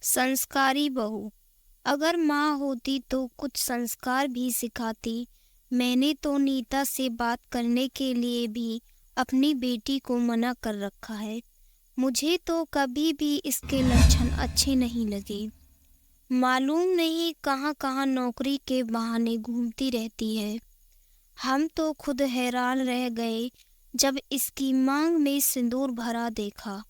संस्कारी बहू। अगर माँ होती तो कुछ संस्कार भी सिखाती। मैंने तो नीता से बात करने के लिए भी अपनी बेटी को मना कर रखा है। मुझे तो कभी भी इसके लक्षण अच्छे नहीं लगे। मालूम नहीं कहाँ कहाँ नौकरी के बहाने घूमती रहती है। हम तो खुद हैरान रह गए जब इसकी मांग में सिंदूर भरा देखा।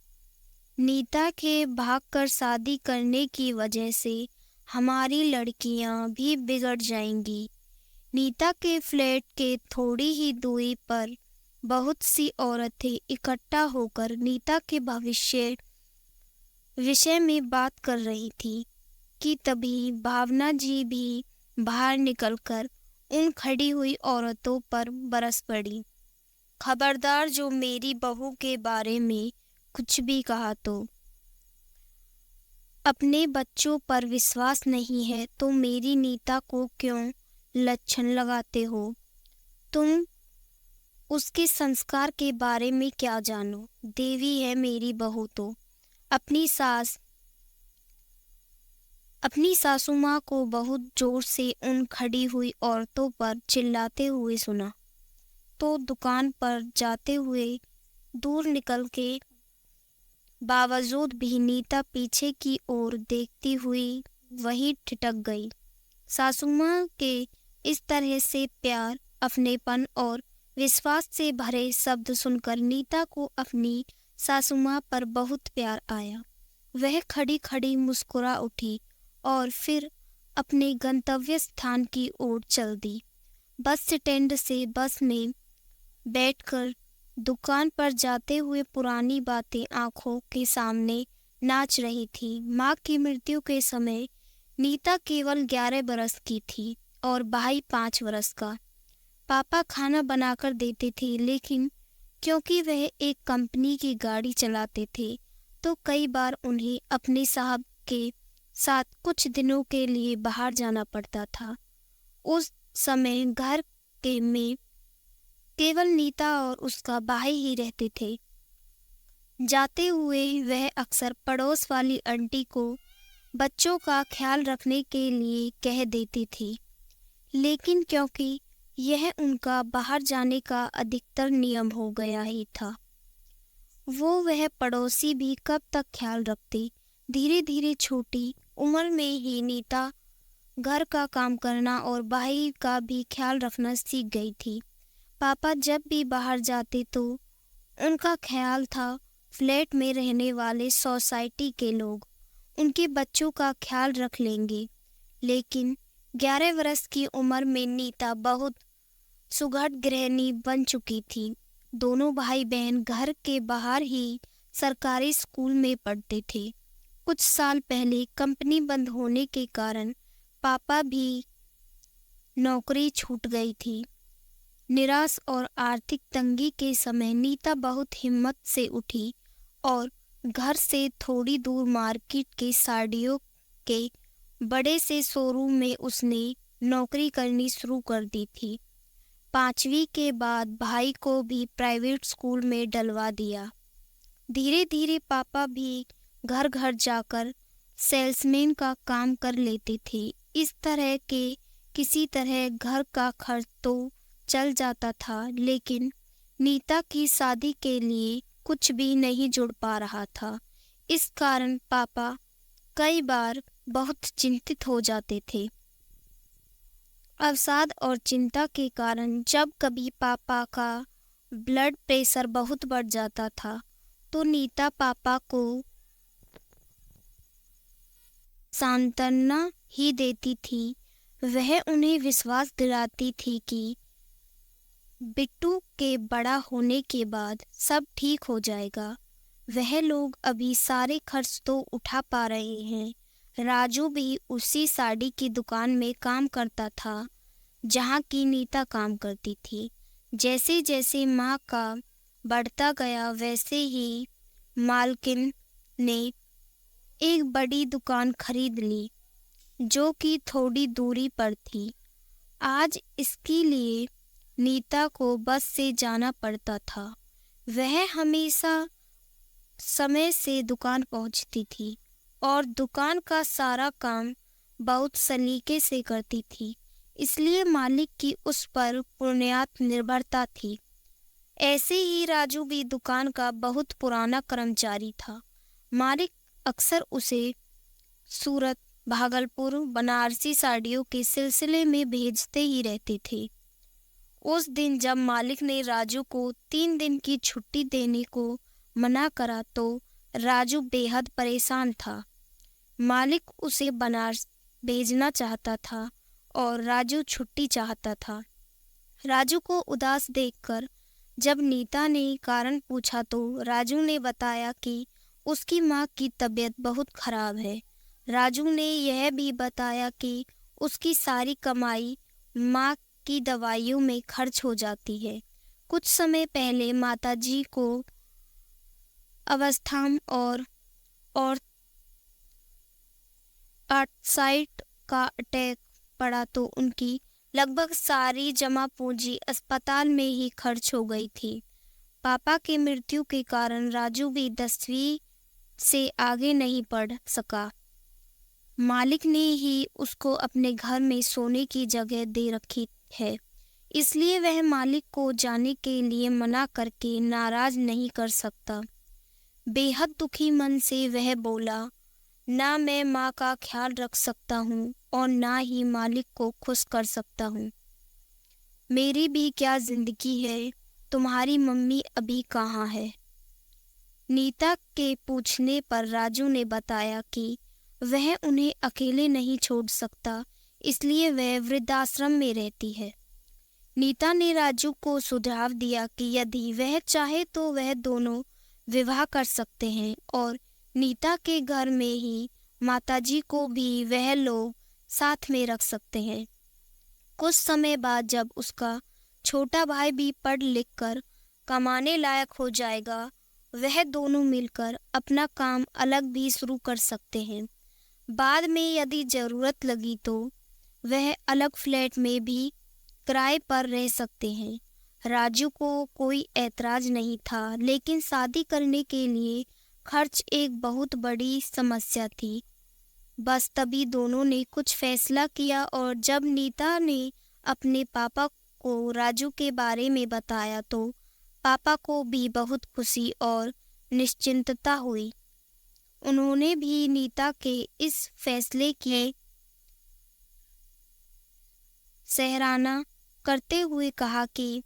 नीता के भागकर शादी करने की वजह से हमारी लड़कियां भी बिगड़ जाएंगी। नीता के फ्लैट के थोड़ी ही दूरी पर बहुत सी औरतें इकट्ठा होकर नीता के भविष्य विषय में बात कर रही थी कि तभी भावना जी भी बाहर निकलकर उन खड़ी हुई औरतों पर बरस पड़ी। खबरदार, जो मेरी बहू के बारे में कुछ भी कहा तो। अपने बच्चों पर विश्वास नहीं है तो मेरी नीता को क्यों लक्षण लगाते हो? तुम उसके संस्कार के बारे में क्या जानो? देवी है मेरी बहू तो। अपनी सासू माँ को बहुत जोर से उन खड़ी हुई औरतों पर चिल्लाते हुए सुना तो दुकान पर जाते हुए दूर निकल के बावजूद भी नीता पीछे की ओर देखती हुई वहीं ठिठक गई। सासू माँ के इस तरह से प्यार, अपनेपन और विश्वास से भरे शब्द सुनकर नीता को अपनी सासू माँ पर बहुत प्यार आया। वह खड़ी खड़ी मुस्कुरा उठी और फिर अपने गंतव्य स्थान की ओर चल दी। बस स्टैंड से बस में बैठकर दुकान पर जाते हुए पुरानी बातें आंखों के सामने नाच रही थी। माँ की मृत्यु के समय नीता केवल 11 बरस की थी और भाई 5 बरस का। पापा खाना बनाकर देते थे, लेकिन क्योंकि वह एक कंपनी की गाड़ी चलाते थे तो कई बार उन्हें अपने साहब के साथ कुछ दिनों के लिए बाहर जाना पड़ता था। उस समय घर के में केवल नीता और उसका भाई ही रहते थे। जाते हुए वह अक्सर पड़ोस वाली आंटी को बच्चों का ख्याल रखने के लिए कह देती थी, लेकिन क्योंकि यह उनका बाहर जाने का अधिकतर नियम हो गया ही था, वह पड़ोसी भी कब तक ख्याल रखती। धीरे धीरे छोटी उम्र में ही नीता घर का काम करना और भाई का भी ख्याल रखना सीख गई थी। पापा जब भी बाहर जाते तो उनका ख्याल था फ्लैट में रहने वाले सोसाइटी के लोग उनके बच्चों का ख्याल रख लेंगे। लेकिन 11 वर्ष की उम्र में नीता बहुत सुघड़ गृहिणी बन चुकी थी। दोनों भाई बहन घर के बाहर ही सरकारी स्कूल में पढ़ते थे। कुछ साल पहले कंपनी बंद होने के कारण पापा भी नौकरी छूट गई थी। निराश और आर्थिक तंगी के समय नीता बहुत हिम्मत से उठी और घर से थोड़ी दूर मार्केट के साड़ियों के बड़े से शोरूम में उसने नौकरी करनी शुरू कर दी थी। 5वीं के बाद भाई को भी प्राइवेट स्कूल में डलवा दिया। धीरे धीरे पापा भी घर घर जाकर सेल्समैन का काम कर लेते थे। इस तरह के किसी तरह घर का खर्च तो चल जाता था, लेकिन नीता की शादी के लिए कुछ भी नहीं जुड़ पा रहा था। इस कारण पापा कई बार बहुत चिंतित हो जाते थे। अवसाद और चिंता के कारण जब कभी पापा का ब्लड प्रेशर बहुत बढ़ जाता था तो नीता पापा को सांत्वना ही देती थी। वह उन्हें विश्वास दिलाती थी कि बिट्टू के बड़ा होने के बाद सब ठीक हो जाएगा। वह लोग अभी सारे खर्च तो उठा पा रहे हैं। राजू भी उसी साड़ी की दुकान में काम करता था जहाँ की नीता काम करती थी। जैसे जैसे माँ का बढ़ता गया वैसे ही मालकिन ने एक बड़ी दुकान खरीद ली जो कि थोड़ी दूरी पर थी। आज इसके लिए नीता को बस से जाना पड़ता था। वह हमेशा समय से दुकान पहुंचती थी और दुकान का सारा काम बहुत सलीके से करती थी, इसलिए मालिक की उस पर पूर्णतः निर्भरता थी। ऐसे ही राजू भी दुकान का बहुत पुराना कर्मचारी था। मालिक अक्सर उसे सूरत, भागलपुर, बनारसी साड़ियों के सिलसिले में भेजते ही रहते थे। उस दिन जब मालिक ने राजू को 3 दिन की छुट्टी देने को मना करा तो राजू बेहद परेशान था। मालिक उसे बनारस भेजना चाहता था और राजू छुट्टी चाहता था। राजू को उदास देखकर जब नीता ने कारण पूछा तो राजू ने बताया कि उसकी माँ की तबीयत बहुत खराब है। राजू ने यह भी बताया कि उसकी सारी कमाई माँ की दवाइयों में खर्च हो जाती है। कुछ समय पहले माताजी को अवस्थाम और आर्टसाइट का अटैक पड़ा तो उनकी लगभग सारी जमा पूंजी अस्पताल में ही खर्च हो गई थी। पापा की मृत्यु के कारण राजू भी 10वीं से आगे नहीं पढ़ सका। मालिक ने ही उसको अपने घर में सोने की जगह दे रखी है, इसलिए वह मालिक को जाने के लिए मना करके नाराज नहीं कर सकता। बेहद दुखी मन से वह बोला, ना मैं माँ का ख्याल रख सकता हूँ और ना ही मालिक को खुश कर सकता हूँ। मेरी भी क्या जिंदगी है, तुम्हारी मम्मी अभी कहाँ है? नीता के पूछने पर राजू ने बताया कि वह उन्हें अकेले नहीं छोड़ सकता, इसलिए वह वृद्धाश्रम में रहती है। नीता ने राजू को सुझाव दिया कि यदि वह चाहे तो वह दोनों विवाह कर सकते हैं और नीता के घर में ही माताजी को भी वह लोग साथ में रख सकते हैं। कुछ समय बाद जब उसका छोटा भाई भी पढ़ लिख कर कमाने लायक हो जाएगा, वह दोनों मिलकर अपना काम अलग भी शुरू कर सकते हैं। बाद में यदि जरूरत लगी तो वह अलग फ्लैट में भी किराए पर रह सकते हैं। राजू को कोई ऐतराज नहीं था, लेकिन शादी करने के लिए खर्च एक बहुत बड़ी समस्या थी। बस तभी दोनों ने कुछ फैसला किया और जब नीता ने अपने पापा को राजू के बारे में बताया तो पापा को भी बहुत खुशी और निश्चिंतता हुई। उन्होंने भी नीता के इस फैसले की सराहना करते हुए कहा कि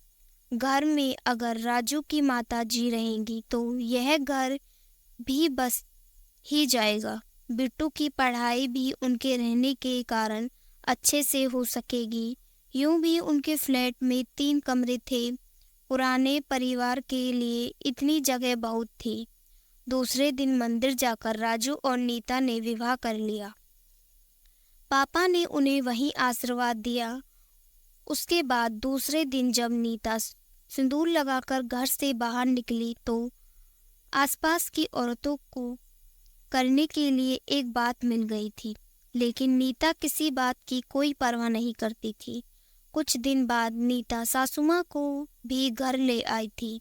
घर में अगर राजू की माताजी रहेंगी तो यह घर भी बस ही जाएगा। बिट्टू की पढ़ाई भी उनके रहने के कारण अच्छे से हो सकेगी। यूं भी उनके फ्लैट में 3 कमरे थे। पुराने परिवार के लिए इतनी जगह बहुत थी। दूसरे दिन मंदिर जाकर राजू और नीता ने विवाह कर लिया। पापा ने उन्हें वहीं आशीर्वाद दिया। उसके बाद दूसरे दिन जब नीता सिंदूर लगाकर घर से बाहर निकली तो आसपास की औरतों को करने के लिए एक बात मिल गई थी, लेकिन नीता किसी बात की कोई परवाह नहीं करती थी। कुछ दिन बाद नीता सासू माँ को भी घर ले आई थी।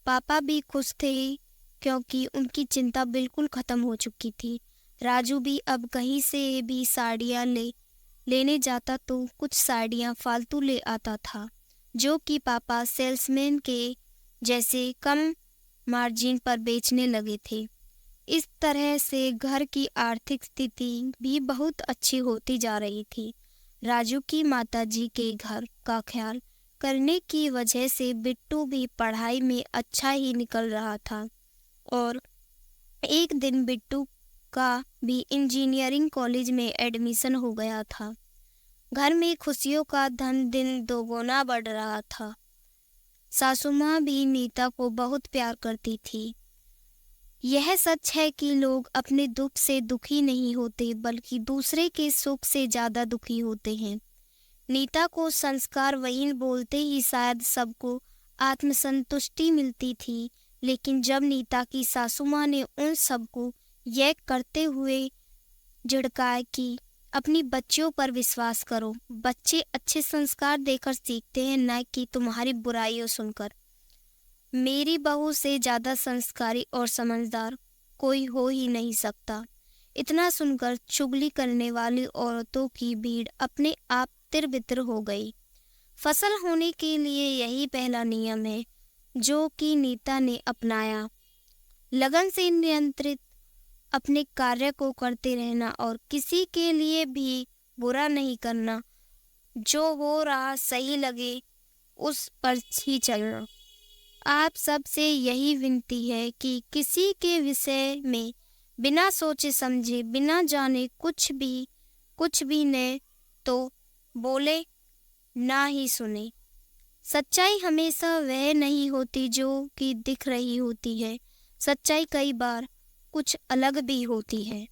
पापा भी खुश थे क्योंकि उनकी चिंता बिल्कुल खत्म हो चुकी थी। राजू भी अब कहीं से भी साड़ियाँ लेने जाता तो कुछ साड़ियाँ फालतू ले आता था, जो कि पापा सेल्समैन के जैसे कम मार्जिन पर बेचने लगे थे। इस तरह से घर की आर्थिक स्थिति भी बहुत अच्छी होती जा रही थी। राजू की माताजी के घर का ख्याल करने की वजह से बिट्टू भी पढ़ाई में अच्छा ही निकल रहा था और एक दिन बिट्टू का भी इंजीनियरिंग कॉलेज में एडमिशन हो गया था। घर में खुशियों का धन दिन दोगुना बढ़ रहा था। सासू माँ भी नीता को बहुत प्यार करती थी। यह सच है कि लोग अपने दुख से दुखी नहीं होते, बल्कि दूसरे के सुख से ज्यादा दुखी होते हैं। नीता को संस्कारवहीन बोलते ही शायद सबको आत्मसंतुष्टि मिलती थी, लेकिन जब नीता की सासू माँ ने उन सबको यह करते हुए झिड़काया कि अपनी बच्चियों पर विश्वास करो, बच्चे अच्छे संस्कार देकर सीखते हैं, न कि तुम्हारी बुराइयों सुनकर। मेरी बहू से ज्यादा संस्कारी और समझदार कोई हो ही नहीं सकता। इतना सुनकर चुगली करने वाली औरतों की भीड़ अपने आप तिर-बितर हो गई। फसल होने के लिए यही पहला नियम है जो कि नीता ने अपनाया। लगन से नियंत्रित अपने कार्य को करते रहना और किसी के लिए भी बुरा नहीं करना। जो हो रहा सही लगे उस पर ही चलना। आप सबसे यही विनती है कि किसी के विषय में बिना सोचे समझे, बिना जाने कुछ भी न तो बोले, ना ही सुने। सच्चाई हमेशा वह नहीं होती जो कि दिख रही होती है। सच्चाई कई बार कुछ अलग भी होती है।